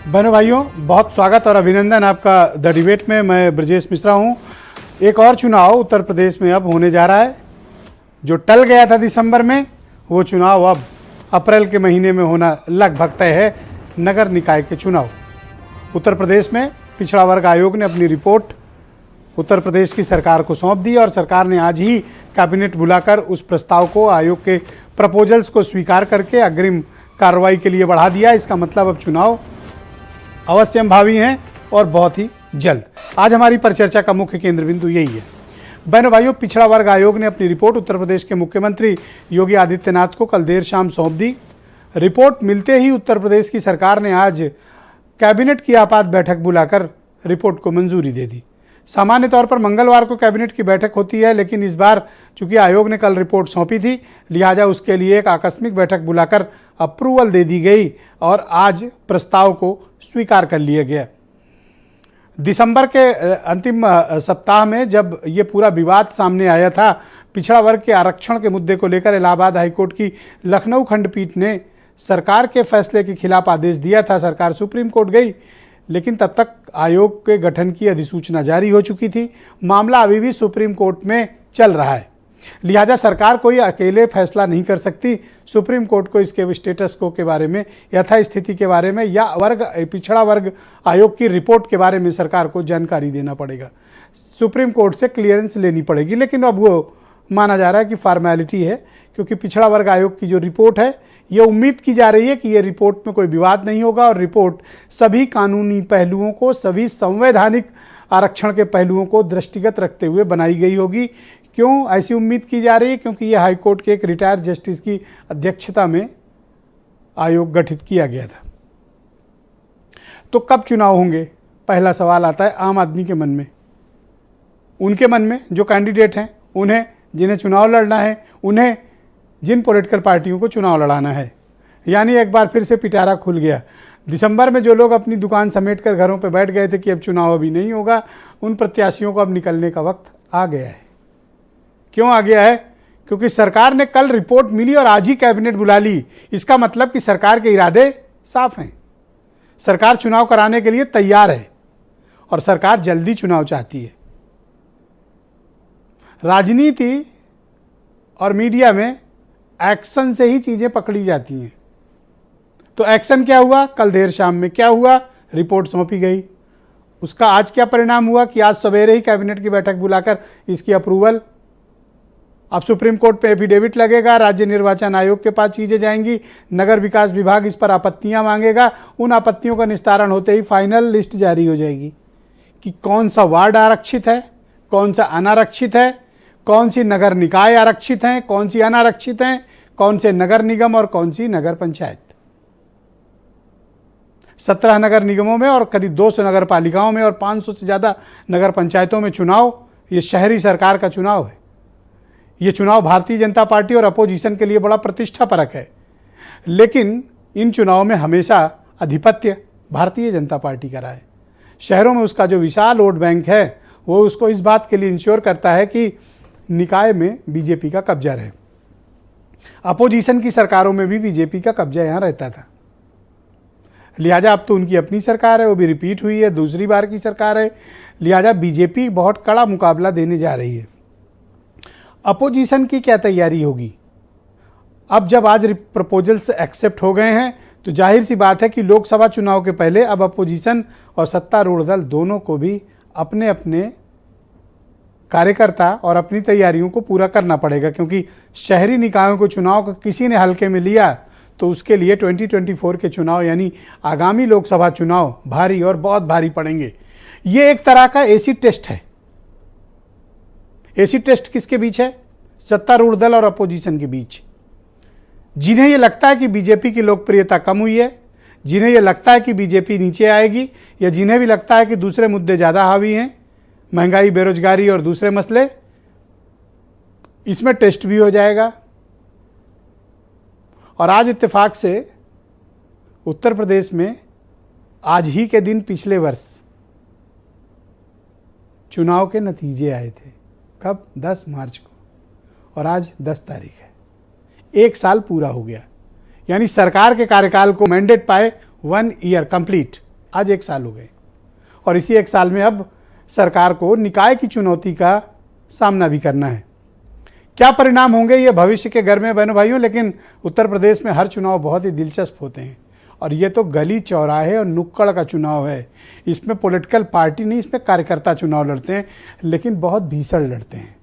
बहनों भाइयों, बहुत स्वागत और अभिनंदन आपका द डिबेट में। मैं ब्रजेश मिश्रा हूं। एक और चुनाव उत्तर प्रदेश में अब होने जा रहा है। जो टल गया था दिसंबर में, वो चुनाव अब अप्रैल के महीने में होना लगभग तय है। नगर निकाय के चुनाव उत्तर प्रदेश में पिछड़ा वर्ग आयोग ने अपनी रिपोर्ट उत्तर प्रदेश की सरकार को सौंप दी और सरकार ने आज ही कैबिनेट बुलाकर उस प्रस्ताव को, आयोग के प्रपोजल्स को स्वीकार करके अग्रिम कार्रवाई के लिए बढ़ा दिया। इसका मतलब अब चुनाव अवश्यंभावी हैं और बहुत ही जल्द। आज हमारी परिचर्चा का मुख्य केंद्र बिंदु यही है। बहनों भाइयों, पिछड़ा वर्ग आयोग ने अपनी रिपोर्ट उत्तर प्रदेश के मुख्यमंत्री योगी आदित्यनाथ को कल देर शाम सौंप दी। रिपोर्ट मिलते ही उत्तर प्रदेश की सरकार ने आज कैबिनेट की आपात बैठक बुलाकर रिपोर्ट को मंजूरी दे दी। सामान्य तौर पर मंगलवार को कैबिनेट की बैठक होती है, लेकिन इस बार चूंकि आयोग ने कल रिपोर्ट सौंपी थी, लिहाजा उसके लिए एक आकस्मिक बैठक बुलाकर अप्रूवल दे दी गई और आज प्रस्ताव को स्वीकार कर लिया गया। दिसंबर के अंतिम सप्ताह में जब ये पूरा विवाद सामने आया था, पिछड़ा वर्ग के आरक्षण के मुद्दे को लेकर इलाहाबाद हाईकोर्ट की लखनऊ खंडपीठ ने सरकार के फैसले के खिलाफ आदेश दिया था। सरकार सुप्रीम कोर्ट गई, लेकिन तब तक आयोग के गठन की अधिसूचना जारी हो चुकी थी। मामला अभी भी सुप्रीम कोर्ट में चल रहा है, लिहाजा सरकार कोई अकेले फैसला नहीं कर सकती। सुप्रीम कोर्ट को इसके स्टेटस को के बारे में, यथास्थिति के बारे में या पिछड़ा वर्ग आयोग की रिपोर्ट के बारे में सरकार को जानकारी देना पड़ेगा, सुप्रीम कोर्ट से क्लियरेंस लेनी पड़ेगी। लेकिन अब वो माना जा रहा है कि फॉर्मेलिटी है, क्योंकि पिछड़ा वर्ग आयोग की जो रिपोर्ट है, ये उम्मीद की जा रही है कि ये रिपोर्ट में कोई विवाद नहीं होगा और रिपोर्ट सभी कानूनी पहलुओं को, सभी संवैधानिक आरक्षण के पहलुओं को दृष्टिगत रखते हुए बनाई गई होगी। क्यों ऐसी उम्मीद की जा रही है? क्योंकि ये हाईकोर्ट के एक रिटायर्ड जस्टिस की अध्यक्षता में आयोग गठित किया गया था। तो कब चुनाव होंगे, पहला सवाल आता है आम आदमी के मन में, उनके मन में जो कैंडिडेट हैं, उन्हें जिन्हें चुनाव लड़ना है, उन्हें जिन पॉलिटिकल पार्टियों को चुनाव लड़ाना है। यानी एक बार फिर से पिटारा खुल गया। दिसंबर में जो लोग अपनी दुकान समेट कर घरों पर बैठ गए थे कि अब चुनाव अभी नहीं होगा, उन प्रत्याशियों को अब निकलने का वक्त आ गया है। क्यों आ गया है? क्योंकि सरकार ने कल रिपोर्ट मिली और आज ही कैबिनेट बुला ली। इसका मतलब कि सरकार के इरादे साफ हैं। सरकार चुनाव कराने के लिए तैयार है और सरकार जल्दी चुनाव चाहती है। राजनीति और मीडिया में एक्शन से ही चीजें पकड़ी जाती हैं। तो एक्शन क्या हुआ? कल देर शाम में क्या हुआ? रिपोर्ट सौंपी गई। उसका आज क्या परिणाम हुआ कि आज सवेरे ही कैबिनेट की बैठक बुलाकर इसकी अप्रूवल, अब सुप्रीम कोर्ट पे एफिडेविट लगेगा, राज्य निर्वाचन आयोग के पास चीजें जाएंगी, नगर विकास विभाग इस पर आपत्तियां मांगेगा। उन आपत्तियों का निस्तारण होते ही फाइनल लिस्ट जारी हो जाएगी कि कौन सा वार्ड आरक्षित है, कौन सा अनारक्षित है, कौन सी नगर निकाय आरक्षित हैं, कौन सी अनारक्षित हैं, कौन से नगर निगम और कौन सी नगर पंचायत। 17 नगर निगमों में और करीब 200 नगर पालिकाओं में और 500 से ज़्यादा नगर पंचायतों में चुनाव, ये शहरी सरकार का चुनाव है। ये चुनाव भारतीय जनता पार्टी और अपोजिशन के लिए बड़ा प्रतिष्ठापरक है, लेकिन इन चुनावों में हमेशा आधिपत्य भारतीय जनता पार्टी का रहा है। शहरों में उसका जो विशाल वोट बैंक है, वो उसको इस बात के लिए इंश्योर करता है कि निकाय में बीजेपी का कब्जा रहे। अपोजिशन की सरकारों में भी बीजेपी का कब्जा यहाँ रहता था, लिहाजा अब तो उनकी अपनी सरकार है, वो भी रिपीट हुई है, दूसरी बार की सरकार है, लिहाजा बीजेपी बहुत कड़ा मुकाबला देने जा रही है। अपोजिशन की क्या तैयारी होगी? अब जब आज प्रपोजल्स एक्सेप्ट हो गए हैं, तो जाहिर सी बात है कि लोकसभा चुनाव के पहले अब अपोजिशन और सत्तारूढ़ दल दोनों को भी अपने अपने कार्यकर्ता और अपनी तैयारियों को पूरा करना पड़ेगा, क्योंकि शहरी निकायों को चुनाव किसी ने हल्के में लिया तो उसके लिए 2024 के चुनाव यानी आगामी लोकसभा चुनाव भारी और बहुत भारी पड़ेंगे। ये एक तरह का एसिड टेस्ट है। एसिड टेस्ट किसके बीच है? सत्तारूढ़ दल और अपोजिशन के बीच। जिन्हें यह लगता है कि बीजेपी की लोकप्रियता कम हुई है, जिन्हें यह लगता है कि बीजेपी नीचे आएगी, या जिन्हें भी लगता है कि दूसरे मुद्दे ज़्यादा हावी हैं, महंगाई, बेरोजगारी और दूसरे मसले, इसमें टेस्ट भी हो जाएगा। और आज इत्तेफाक से उत्तर प्रदेश में आज ही के दिन पिछले वर्ष चुनाव के नतीजे आए थे। कब? 10 मार्च को, और आज 10 तारीख है। 1 साल पूरा हो गया, यानी सरकार के कार्यकाल को मैंडेट पाए 1 ईयर कंप्लीट आज 1 साल हो गए और इसी 1 साल में अब सरकार को निकाय की चुनौती का सामना भी करना है। क्या परिणाम होंगे ये भविष्य के घर में बहनों भाइयों, लेकिन उत्तर प्रदेश में हर चुनाव बहुत ही दिलचस्प होते हैं और ये तो गली चौराहे और नुक्कड़ का चुनाव है। इसमें पॉलिटिकल पार्टी नहीं, इसमें कार्यकर्ता चुनाव लड़ते हैं, लेकिन बहुत भीषण लड़ते हैं।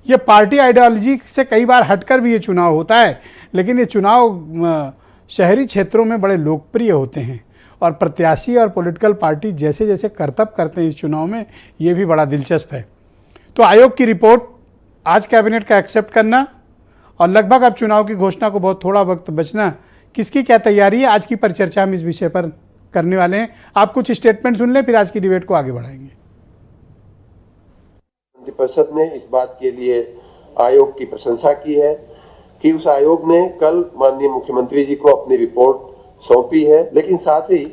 ये पार्टी आइडियोलॉजी से कई बार हटकर भी ये चुनाव होता है, लेकिन ये चुनाव शहरी क्षेत्रों में बड़े लोकप्रिय होते हैं और प्रत्याशी और पॉलिटिकल पार्टी जैसे जैसे करतब करते हैं इस चुनाव में, ये भी बड़ा दिलचस्प है। तो आयोग की रिपोर्ट आज कैबिनेट का एक्सेप्ट करना और लगभग अब चुनाव की घोषणा को बहुत थोड़ा वक्त बचना, किसकी क्या तैयारी है, आज की परिचर्चा हम इस विषय पर करने वाले हैं। आप कुछ स्टेटमेंट सुन लें, फिर आज की डिबेट को आगे बढ़ाएंगे। मंत्रिपरिषद ने इस बात के लिए आयोग की प्रशंसा की है कि उस आयोग ने कल माननीय मुख्यमंत्री जी को अपनी रिपोर्ट सौंपी है, लेकिन साथ ही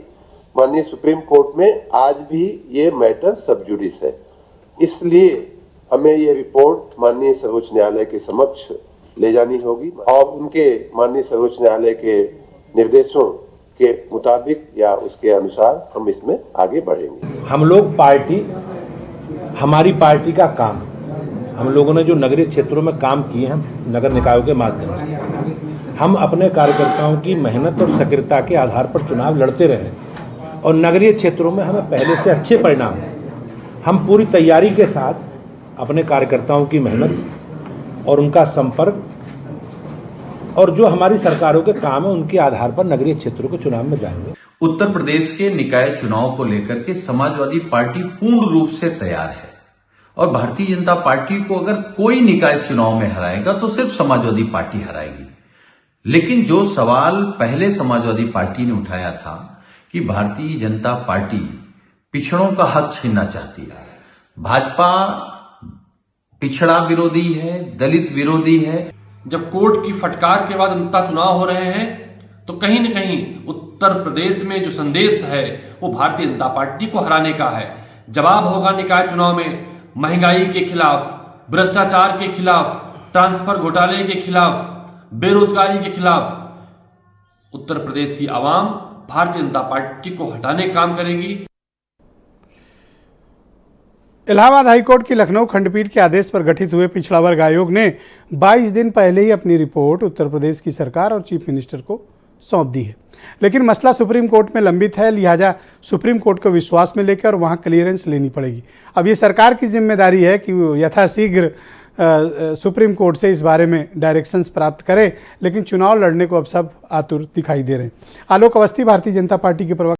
माननीय सुप्रीम कोर्ट में आज भी ये मैटर सब जुडिस है। इसलिए हमें ये रिपोर्ट माननीय सर्वोच्च न्यायालय के समक्ष ले जानी होगी और उनके माननीय सर्वोच्च न्यायालय के निर्देशों के मुताबिक या उसके अनुसार हम इसमें आगे बढ़ेंगे। हम लोग पार्टी, हमारी पार्टी का काम, हम लोगों ने जो नगरीय क्षेत्रों में काम किए हैं नगर निकायों के माध्यम से, हम अपने कार्यकर्ताओं की मेहनत और सक्रियता के आधार पर चुनाव लड़ते रहे और नगरीय क्षेत्रों में हमें पहले से अच्छे परिणाम। हम पूरी तैयारी के साथ अपने कार्यकर्ताओं की मेहनत और उनका संपर्क और जो हमारी सरकारों के काम है उनके आधार पर नगरीय क्षेत्रों के चुनाव में जाएंगे। उत्तर प्रदेश के निकाय चुनाव को लेकर के समाजवादी पार्टी पूर्ण रूप से तैयार है और भारतीय जनता पार्टी को अगर कोई निकाय चुनाव में हराएगा तो सिर्फ समाजवादी पार्टी हराएगी। लेकिन जो सवाल पहले समाजवादी पार्टी ने उठाया था कि भारतीय जनता पार्टी पिछड़ों का हक छीनना चाहती है, भाजपा पिछड़ा विरोधी है, दलित विरोधी है। जब कोर्ट की फटकार के बाद अंततः चुनाव हो रहे हैं तो कहीं न कहीं उत्तर प्रदेश में जो संदेश है वो भारतीय जनता पार्टी को हराने का है। जवाब होगा निकाय चुनाव में महंगाई के खिलाफ, भ्रष्टाचार के खिलाफ, ट्रांसफर घोटाले के खिलाफ, बेरोजगारी के खिलाफ। उत्तर प्रदेश की आवाम भारतीय जनता पार्टी को हटाने का काम करेगी। इलाहाबाद हाईकोर्ट की लखनऊ खंडपीठ के आदेश पर गठित हुए पिछड़ा वर्ग आयोग ने 22 दिन पहले ही अपनी रिपोर्ट उत्तर प्रदेश की सरकार और चीफ मिनिस्टर को सौंप दी है, लेकिन मसला सुप्रीम कोर्ट में लंबित है, लिहाजा सुप्रीम कोर्ट को विश्वास में लेकर वहां क्लियरेंस लेनी पड़ेगी। अब ये सरकार की जिम्मेदारी है कि वो यथाशीघ्र सुप्रीम कोर्ट से इस बारे में डायरेक्शंस प्राप्त करे, लेकिन चुनाव लड़ने को अब सब आतुर दिखाई दे रहे हैं। आलोक अवस्थी, भारतीय जनता पार्टी के प्रवक्ता।